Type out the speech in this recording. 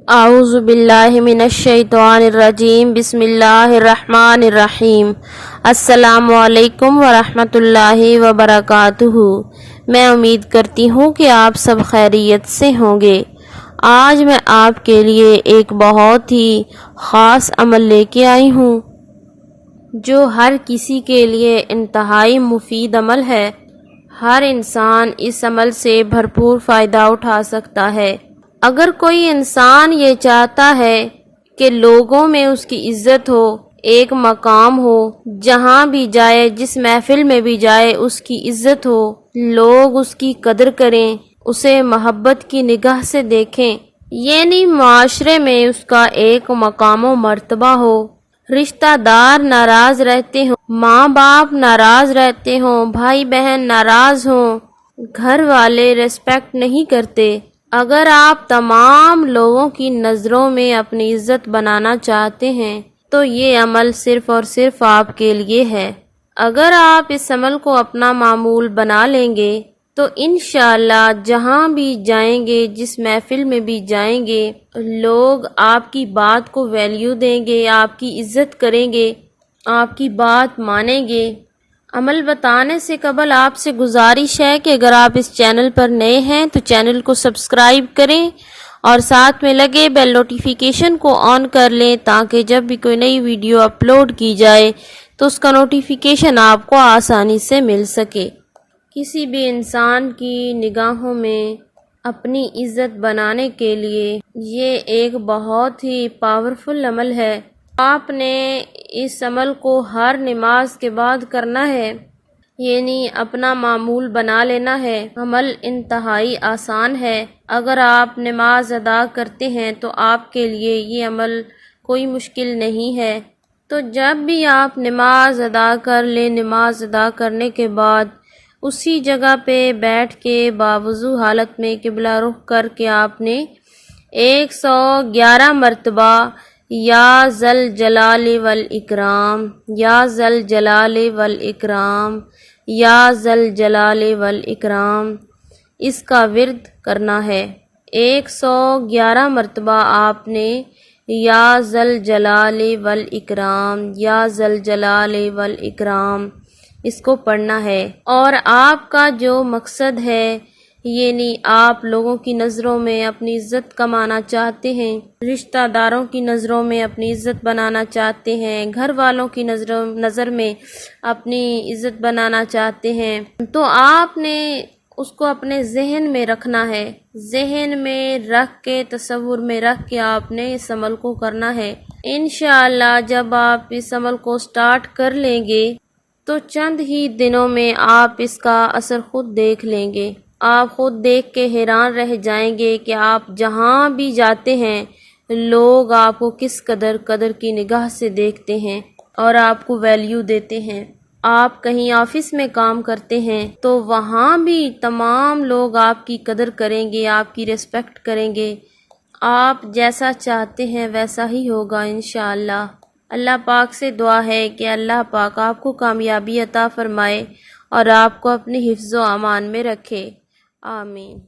اعوذ باللہ من الشیطان الرجیم بسم اللہ الرحمن الرحیم۔ السلام علیکم ورحمۃ اللہ وبرکاتہ۔ میں امید کرتی ہوں کہ آپ سب خیریت سے ہوں گے۔ آج میں آپ کے لیے ایک بہت ہی خاص عمل لے کے آئی ہوں جو ہر کسی کے لیے انتہائی مفید عمل ہے۔ ہر انسان اس عمل سے بھرپور فائدہ اٹھا سکتا ہے۔ اگر کوئی انسان یہ چاہتا ہے کہ لوگوں میں اس کی عزت ہو، ایک مقام ہو، جہاں بھی جائے، جس محفل میں بھی جائے اس کی عزت ہو، لوگ اس کی قدر کریں، اسے محبت کی نگاہ سے دیکھیں، یعنی معاشرے میں اس کا ایک مقام و مرتبہ ہو، رشتہ دار ناراض رہتے ہوں، ماں باپ ناراض رہتے ہوں، بھائی بہن ناراض ہوں، گھر والے ریسپیکٹ نہیں کرتے، اگر آپ تمام لوگوں کی نظروں میں اپنی عزت بنانا چاہتے ہیں تو یہ عمل صرف اور صرف آپ کے لیے ہے۔ اگر آپ اس عمل کو اپنا معمول بنا لیں گے تو انشاءاللہ جہاں بھی جائیں گے، جس محفل میں بھی جائیں گے، لوگ آپ کی بات کو ویلیو دیں گے، آپ کی عزت کریں گے، آپ کی بات مانیں گے۔ عمل بتانے سے قبل آپ سے گزارش ہے کہ اگر آپ اس چینل پر نئے ہیں تو چینل کو سبسکرائب کریں اور ساتھ میں لگے بیل نوٹیفیکیشن کو آن کر لیں تاکہ جب بھی کوئی نئی ویڈیو اپلوڈ کی جائے تو اس کا نوٹیفیکیشن آپ کو آسانی سے مل سکے۔ کسی بھی انسان کی نگاہوں میں اپنی عزت بنانے کے لیے یہ ایک بہت ہی پاورفل عمل ہے۔ آپ نے اس عمل کو ہر نماز کے بعد کرنا ہے، یعنی اپنا معمول بنا لینا ہے۔ عمل انتہائی آسان ہے۔ اگر آپ نماز ادا کرتے ہیں تو آپ کے لیے یہ عمل کوئی مشکل نہیں ہے۔ تو جب بھی آپ نماز ادا کر لیں، نماز ادا کرنے کے بعد اسی جگہ پہ بیٹھ کے باوضو حالت میں قبلہ رخ کر کے آپ نے 111 مرتبہ یا ذل جلال والاکرام، یا ذل جلال والاکرام، یا ذل جلال والاکرام اس کا ورد کرنا ہے۔ 111 مرتبہ آپ نے یا ذل جلال والاکرام، یا ذل جلال والاکرام اس کو پڑھنا ہے۔ اور آپ کا جو مقصد ہے، یعنی آپ لوگوں کی نظروں میں اپنی عزت کمانا چاہتے ہیں، رشتہ داروں کی نظروں میں اپنی عزت بنانا چاہتے ہیں، گھر والوں کی نظر میں اپنی عزت بنانا چاہتے ہیں، تو آپ نے اس کو اپنے ذہن میں رکھنا ہے۔ ذہن میں رکھ کے، تصور میں رکھ کے آپ نے اس عمل کو کرنا ہے۔ انشاءاللہ جب آپ اس عمل کو سٹارٹ کر لیں گے تو چند ہی دنوں میں آپ اس کا اثر خود دیکھ لیں گے۔ آپ خود دیکھ کے حیران رہ جائیں گے کہ آپ جہاں بھی جاتے ہیں لوگ آپ کو کس قدر کی نگاہ سے دیکھتے ہیں اور آپ کو ویلیو دیتے ہیں۔ آپ کہیں آفس میں کام کرتے ہیں تو وہاں بھی تمام لوگ آپ کی قدر کریں گے، آپ کی ریسپیکٹ کریں گے۔ آپ جیسا چاہتے ہیں ویسا ہی ہوگا انشاءاللہ۔ اللہ پاک سے دعا ہے کہ اللہ پاک آپ کو کامیابی عطا فرمائے اور آپ کو اپنے حفظ و امان میں رکھے۔ آمین۔